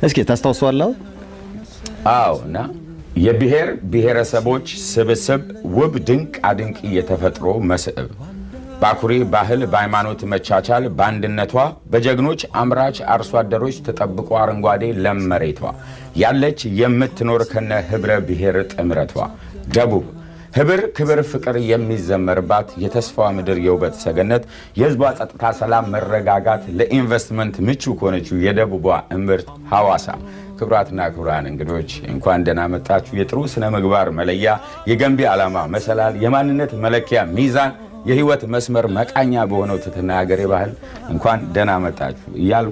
እስኪ ታስታውሳለህ? አዎና የብሔር ብሔረሰቦች ስብስብ ውብ ድንቅ አድንቅ የተፈጥሮ መስህብ ባኩሪ ባህል በሃይማኖት መቻቻል በአንድነቷ በጀግኖች አምራች አርሶ አደሮች ተጠብቆ አረንጓዴ ለም መሬቷ ያለች የምትኖር ከነ ህብረ ብሔር ጥምረቷ ደቡብ ህብር ክብር ፍቅር የሚዘመርባት የተስፋ ምድር የውበት ሰገነት የህዝቧ ጸጥታ ሰላም መረጋጋት ለኢንቨስትመንት ምቹ ሆነችው የደቡቧ እምብርት ሐዋሳ ክብራትና ክብራን እንግዶች እንኳን ደህና መጣችሁ። የጥሩ ስነ ምግባር መለያ የገንቢ ዓላማ መሰላል የማንነት መለኪያ ሚዛን የህይወት መስመር መቃኛ በሆነው ትትና ሀገሬ ባህል እንኳን ደህና መጣችሁ እያሉ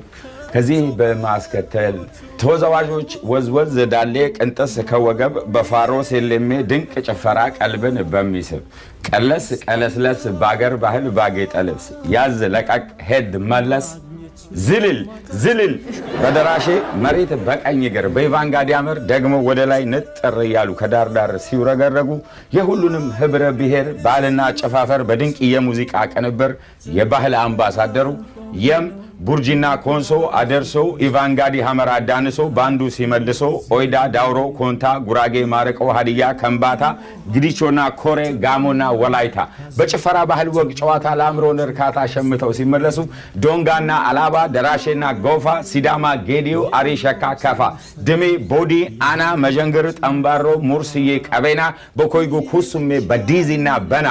ከዚህ በማስከተል ተወዛዋዦች ወዝወዝ ዳሌ ቅንጥስ ከወገብ በፋሮ ሴሌሜ ድንቅ ጭፈራ ቀልብን በሚስብ ቀለስ ቀለስለስ ባገር ባህል ባጌጠ ልብስ ያዝ ለቀቅ ሄድ መለስ ዝልል ዝልል በደራሼ መሬት በቀኝ እግር በኢቫንጋዲ አመር ደግሞ ወደ ላይ ንጥር ያሉ ከዳር ዳር ሲውረገረጉ የሁሉንም ህብረ ብሔር ባህልና አጨፋፈር በድንቅ የሙዚቃ ቅንብር የባህል አምባሳደሩ የም ቡርጂና ኮንሶ አደርሶ ኢቫንጋዲ ሐመራ ዳንሶ ባንዱ ሲመልሶ ኦይዳ ዳውሮ ኮንታ ጉራጌ ማረቆ ሀዲያ ከምባታ ግዲቾና ኮሬ ጋሞና ወላይታ በጭፈራ ባህል ወግ ጨዋታ ለአእምሮን እርካታ ሸምተው ሲመለሱ ዶንጋና አላባ ደራሼና ጎፋ ሲዳማ ጌዲዮ አሪሸካ ከፋ ድሜ ቦዲ አና መጀንግር ጠምባሮ ሙርስዬ ቀቤና በኮይጎ ኩሱሜ በዲዚና በና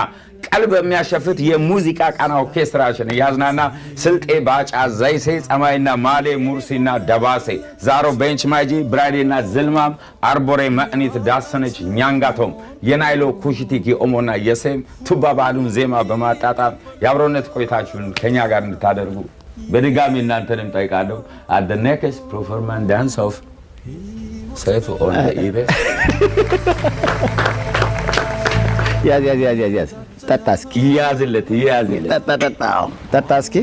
ቀልብ የሚያሸፍት የሙዚቃ ቃና ኦርኬስትራሽን ያዝናና ስልጤ ባጫ ዘይሴ ጸማይና ማሌ ሙርሲና ደባሴ ዛሮ ቤንች ማጂ ብራይዴና ዝልማም አርቦሬ መእኒት ዳሰነች ኛንጋቶም የናይሎ ኩሽቲኪ ኦሞና የሴም ቱባ ባህሉን ዜማ በማጣጣም የአብሮነት ቆይታችሁን ከኛ ጋር እንድታደርጉ በድጋሚ እናንተንም ጠይቃለሁ። at the next performance dance of Saif on the Ibe ያዝ ጠጣ እስኪ ያዝለት ጠጣ እስኪ